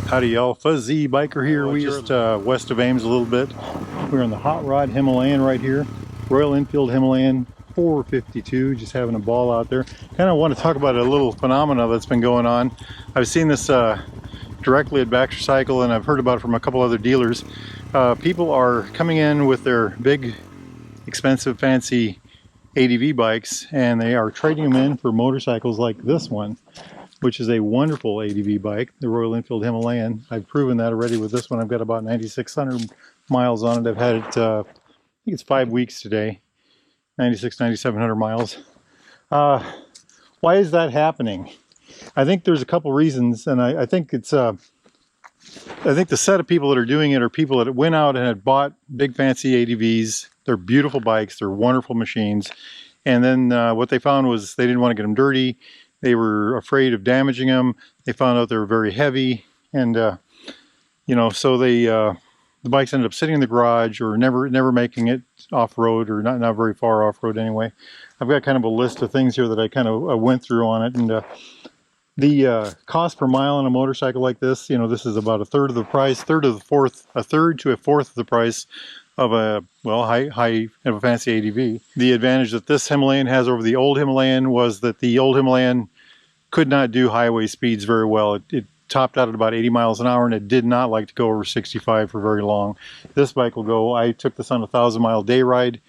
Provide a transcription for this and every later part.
Howdy y'all, Fuzzy Biker here. We are just west of Ames a little bit. We're on the Hot Rod Himalayan right here. Royal Enfield Himalayan 452, just having a ball out there. Kind of want to talk about a little phenomena that's been going on. I've seen this directly at Baxter Cycle, and I've heard about it from a couple other dealers. People are coming in with their big, expensive, fancy ADV bikes, and they are trading them in for motorcycles like this one, which is a wonderful ADV bike, the Royal Enfield Himalayan. I've proven that already with this one. I've got about 9,600 miles on it. I've had it, I think it's 5 weeks today, 9,700 miles. Why is that happening? I think there's a couple reasons, and I think it's, I think the set of people that are doing it are people that went out and had bought big fancy ADVs. They're beautiful bikes, they're wonderful machines. And then what they found was they didn't want to get them dirty. They were afraid of damaging them. They found out they were very heavy, and you know, so they the bikes ended up sitting in the garage or never making it off-road, or not very far off-road anyway. I've got kind of a list of things here that I kind of went through on it, and the cost per mile on a motorcycle like this, you know, this is about a third of the price, a third to a fourth of the price of a, well, high of a fancy ADV. The advantage that this Himalayan has over the old Himalayan was that the old Himalayan could not do highway speeds very well. It topped out at about 80 miles an hour, and it did not like to go over 65 for very long. This bike will go, I took this on a 1,000-mile day ride,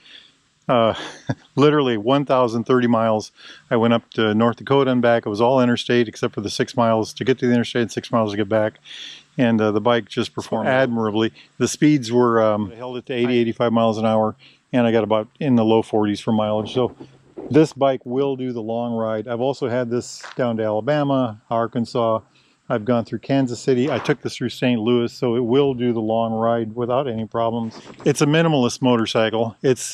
literally 1,030 miles. I went up to North Dakota and back. It was all interstate except for the 6 miles to get to the interstate and 6 miles to get back. And the bike just performed admirably. The speeds were, I held it to 80, 85 miles an hour, and I got about in the low 40s for mileage. So this bike will do the long ride. I've also had this down to Alabama, Arkansas. I've gone through Kansas City. I took this through St. Louis, so it will do the long ride without any problems. It's a minimalist motorcycle. It's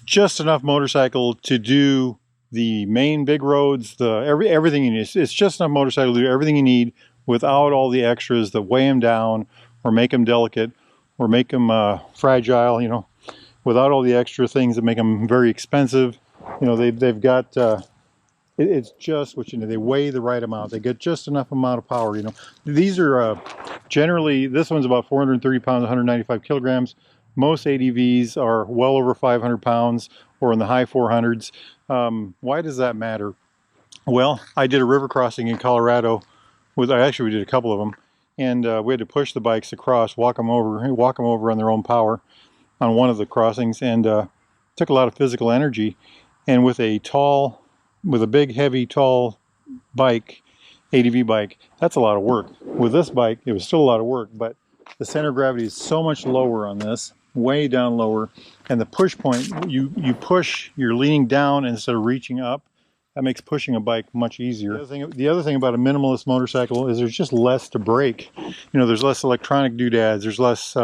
just enough motorcycle to do the main big roads, everything you need. It's just enough motorcycle to do everything you need without all the extras that weigh them down or make them delicate or make them fragile, you know, without all the extra things that make them very expensive. You know, they've got, it's just what you need. They weigh the right amount. They get just enough amount of power, you know. These are generally, this one's about 430 pounds, 195 kilograms. Most ADVs are well over 500 pounds or in the high 400s. Why does that matter? Well, I did a river crossing in Colorado. We did a couple of them, and we had to push the bikes across, walk them over on their own power on one of the crossings, and took a lot of physical energy. And with a big, heavy, tall bike, ADV bike, that's a lot of work. With this bike, it was still a lot of work, but the center of gravity is so much lower on this, way down lower, and the push point, you're leaning down instead of reaching up. That makes pushing a bike much easier. The other thing about a minimalist motorcycle is there's just less to break. You know, there's less electronic doodads, there's less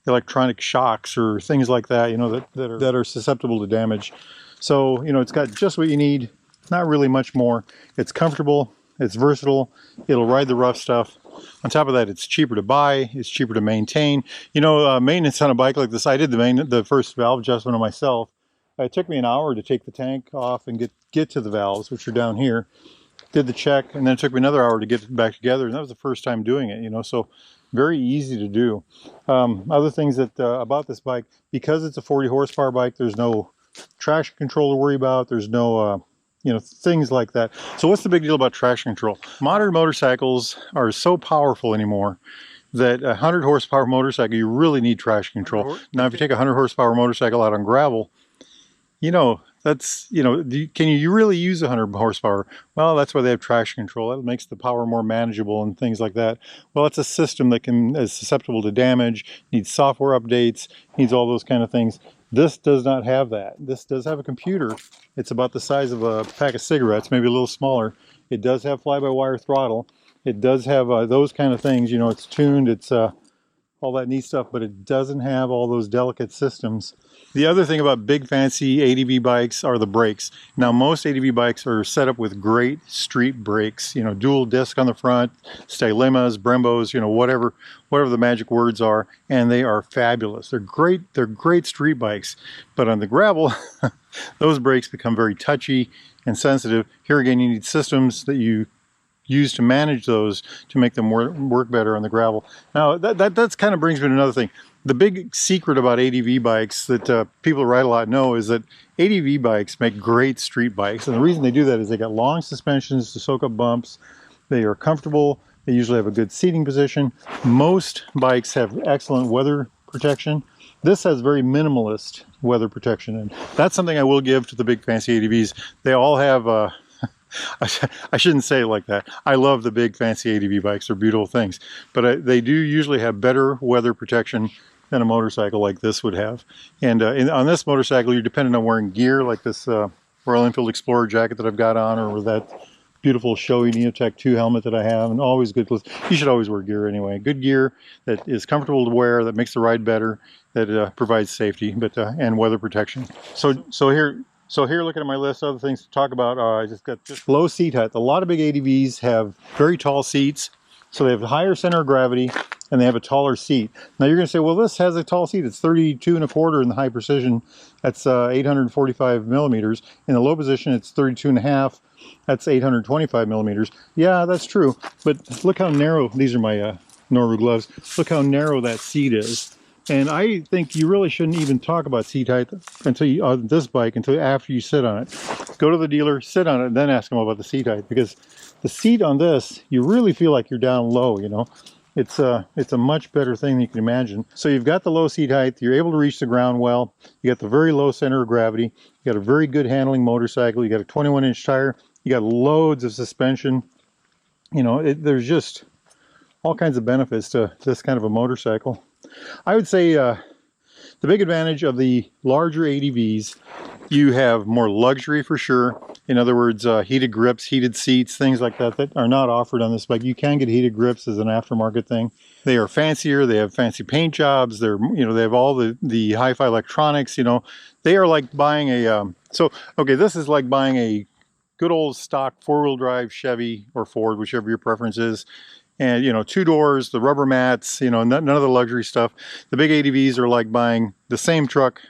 electronic shocks or things like that, you know, that are susceptible to damage. So, you know, it's got just what you need, not really much more. It's comfortable, it's versatile, it'll ride the rough stuff. On top of that, it's cheaper to buy, it's cheaper to maintain. You know, maintenance on a bike like this, I did the first valve adjustment on myself. It took me an hour to take the tank off and get to the valves, which are down here. Did the check, and then it took me another hour to get it back together, and that was the first time doing it, you know, so very easy to do. Other things that about this bike, because it's a 40 horsepower bike, there's no traction control to worry about, there's no, you know, things like that. So what's the big deal about traction control? Modern motorcycles are so powerful anymore that a 100 horsepower motorcycle, you really need traction control. Now, if you take a 100 horsepower motorcycle out on gravel, you know, that's, you know, can you really use 100 horsepower? Well, that's why they have traction control. That makes the power more manageable and things like that. Well, it's a system that is susceptible to damage, needs software updates, needs all those kind of things. This does not have that. This does have a computer. It's about the size of a pack of cigarettes, maybe a little smaller. It does have fly-by-wire throttle. It does have those kind of things. You know, it's tuned, it's all that neat stuff, but it doesn't have all those delicate systems. The other thing about big fancy ADV bikes are the brakes. Now, most ADV bikes are set up with great street brakes, you know, dual disc on the front, Stylemas, Brembos, you know, whatever the magic words are, and they are fabulous. They're great street bikes, but on the gravel, those brakes become very touchy and sensitive. Here again, you need systems that you use to manage those to make them work better on the gravel. Now that's kind of brings me to another thing. The big secret about ADV bikes that people who ride a lot know is that ADV bikes make great street bikes, and the reason they do that is they got long suspensions to soak up bumps. They are comfortable. They usually have a good seating position. Most bikes have excellent weather protection. This has very minimalist weather protection, and that's something I will give to the big fancy ADVs. They all have I shouldn't say it like that. I love the big fancy ADV bikes. They're beautiful things, but they do usually have better weather protection than a motorcycle like this would have. And on this motorcycle, you're dependent on wearing gear like this Royal Enfield Explorer jacket that I've got on, or with that beautiful showy Neotech 2 helmet that I have, and always good clothes. You should always wear gear anyway. Good gear that is comfortable to wear, that makes the ride better, that provides safety, but and weather protection. So here, looking at my list of other things to talk about, I just got just low seat height. A lot of big ADVs have very tall seats, so they have a higher center of gravity, and they have a taller seat. Now you're going to say, well, this has a tall seat. It's 32 1/4 in the high precision. That's 845 millimeters. In the low position, it's 32 1/2. That's 825 millimeters. Yeah, that's true. But look how narrow, these are my Noru gloves. Look how narrow that seat is. And I think you really shouldn't even talk about seat height until you, on this bike, until after you sit on it. Go to the dealer, sit on it, and then ask them about the seat height. Because the seat on this, you really feel like you're down low, you know. It's a much better thing than you can imagine. So you've got the low seat height, you're able to reach the ground well, you got the very low center of gravity, you got a very good handling motorcycle, you got a 21-inch tire, you got loads of suspension. You know, there's just all kinds of benefits to this kind of a motorcycle. I would say the big advantage of the larger ADVs, you have more luxury for sure. In other words, heated grips, heated seats, things like that that are not offered on this bike. You can get heated grips as an aftermarket thing. They are fancier. They have fancy paint jobs. They're, you know, they have all the hi-fi electronics. You know, they are like buying a. This is like buying a good old stock four-wheel drive Chevy or Ford, whichever your preference is. And, you know, 2 doors, the rubber mats, you know, none of the luxury stuff. The big ADVs are like buying the same truck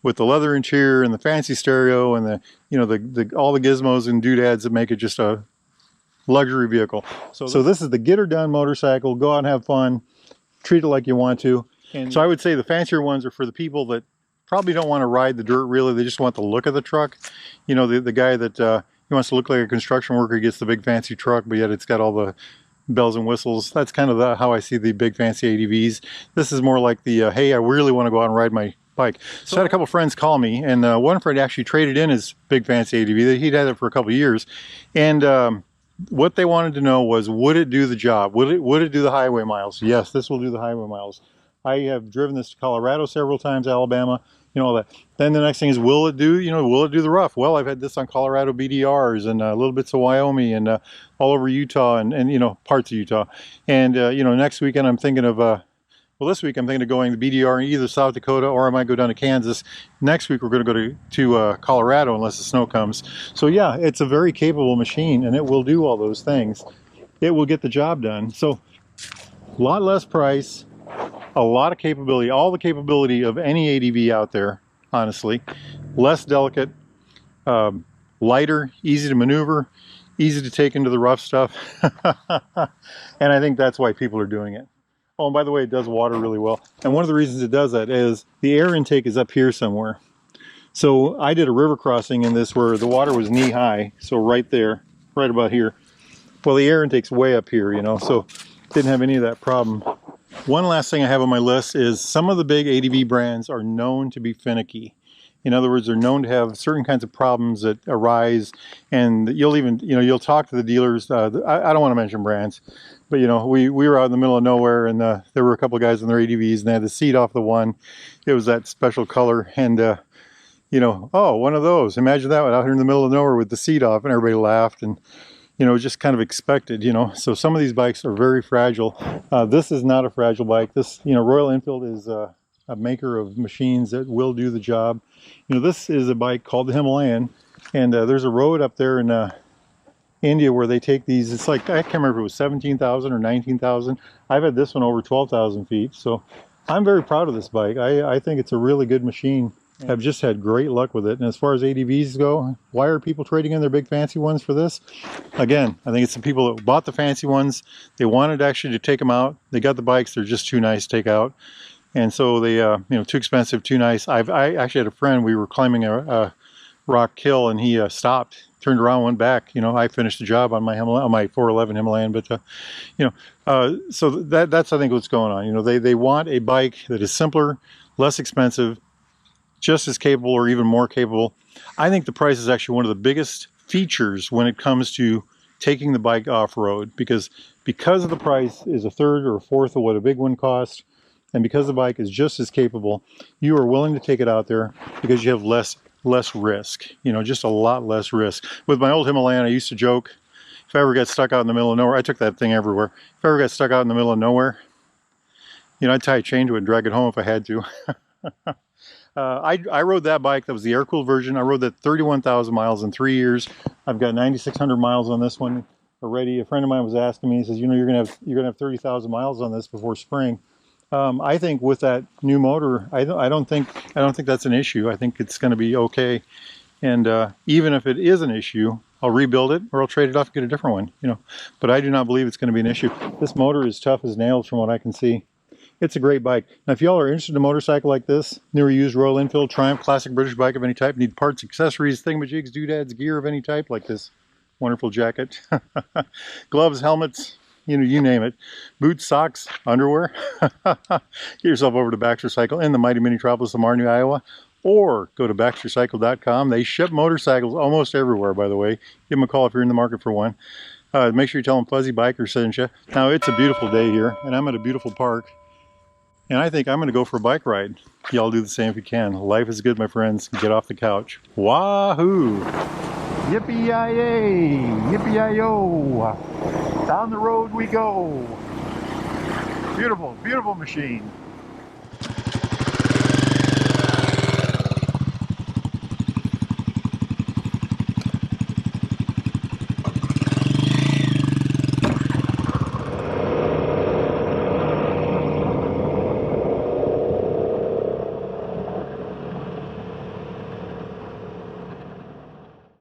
with the leather interior and the fancy stereo and the, you know, all the gizmos and doodads that make it just a luxury vehicle. So this is the get her done motorcycle. Go out and have fun. Treat it like you want to. And so I would say the fancier ones are for the people that probably don't want to ride the dirt really. They just want the look of the truck. You know, the guy that he wants to look like a construction worker gets the big fancy truck, but yet it's got all the bells and whistles. That's kind of how I see the big fancy ADVs. This is more like the, hey, I really want to go out and ride my bike. So I had a couple friends call me, and one friend actually traded in his big fancy ADV. He'd had it for a couple of years, and what they wanted to know was, would it do the job? Would it do the highway miles? Yes, this will do the highway miles. I have driven this to Colorado several times, Alabama, you know, all that. Then the next thing is, will it do the rough? Well, I've had this on Colorado BDRs and little bits of Wyoming and all over Utah and you know, parts of Utah. And you know, next weekend I'm thinking of this week I'm thinking of going to BDR in either South Dakota, or I might go down to Kansas. Next week we're going to go to Colorado unless the snow comes. So yeah, it's a very capable machine, and it will do all those things. It will get the job done. So a lot less price, a lot of capability, all the capability of any ADV out there, honestly. Less delicate, lighter, easy to maneuver, easy to take into the rough stuff. And I think that's why people are doing it. Oh, and by the way, it does water really well. And one of the reasons it does that is the air intake is up here somewhere. So I did a river crossing in this where the water was knee high. So right there, right about here. Well, the air intake's way up here, you know, so didn't have any of that problem. One last thing I have on my list is some of the big ADV brands are known to be finicky. In other words, they're known to have certain kinds of problems that arise, and you'll even, you know, you'll talk to the dealers. I don't want to mention brands, but you know, we were out in the middle of nowhere, and there were a couple of guys in their ADVs, and they had the seat off the one. It was that special color, and you know, oh, one of those. Imagine that one out here in the middle of nowhere with the seat off, and everybody laughed, and you know, just kind of expected, you know. So some of these bikes are very fragile. This is not a fragile bike. This, you know, Royal Enfield is a maker of machines that will do the job. You know, this is a bike called the Himalayan, and there's a road up there in India where they take these. It's like, I can't remember if it was 17,000 or 19,000. I've had this one over 12,000 feet, so I'm very proud of this bike. I think it's a really good machine. I've just had great luck with it. And as far as ADVs go, why are people trading in their big fancy ones for this? Again, I think it's the people that bought the fancy ones. They wanted actually to take them out. They got the bikes. They're just too nice to take out. And so they, you know, too expensive, too nice. I actually had a friend, we were climbing a rock hill, and he stopped, turned around, went back. You know, I finished the job on my Himalayan, on my 411 Himalayan, but you know, so that's I think what's going on. You know, they want a bike that is simpler, less expensive, just as capable or even more capable. I think the price is actually one of the biggest features when it comes to taking the bike off-road, because of the price is a third or a fourth of what a big one costs, and because the bike is just as capable, you are willing to take it out there because you have less risk, you know, just a lot less risk. With my old Himalayan, I used to joke, if I ever got stuck out in the middle of nowhere, I took that thing everywhere. If I ever got stuck out in the middle of nowhere, you know, I'd tie a chain to it and drag it home if I had to. I rode that bike. That was the air-cooled version. I rode that 31,000 miles in 3 years. I've got 9,600 miles on this one already. A friend of mine was asking me, he says, you know, you're gonna have 30,000 miles on this before spring. I think with that new motor, I don't think that's an issue. I think it's going to be okay. And even if it is an issue, I'll rebuild it or I'll trade it off and get a different one. You know, but I do not believe it's going to be an issue. This motor is tough as nails from what I can see. It's a great bike. Now, if y'all are interested in a motorcycle like this, new or used Royal Enfield, Triumph, classic British bike of any type, need parts, accessories, thingamajigs, doodads, gear of any type, like this wonderful jacket, gloves, helmets, you know, you name it, boots, socks, underwear, get yourself over to Baxter Cycle in the mighty Minneapolis of Marnew, Iowa, or go to baxtercycle.com. They ship motorcycles almost everywhere, by the way. Give them a call if you're in the market for one. Make sure you tell them Fuzzy Biker sent you. Now, it's a beautiful day here, and I'm at a beautiful park. And I think I'm going to go for a bike ride. Y'all do the same if you can. Life is good, my friends. Get off the couch. Wahoo! Yippee-yi-yay! Yippee-yi-yo! Down the road we go. Beautiful, beautiful machine.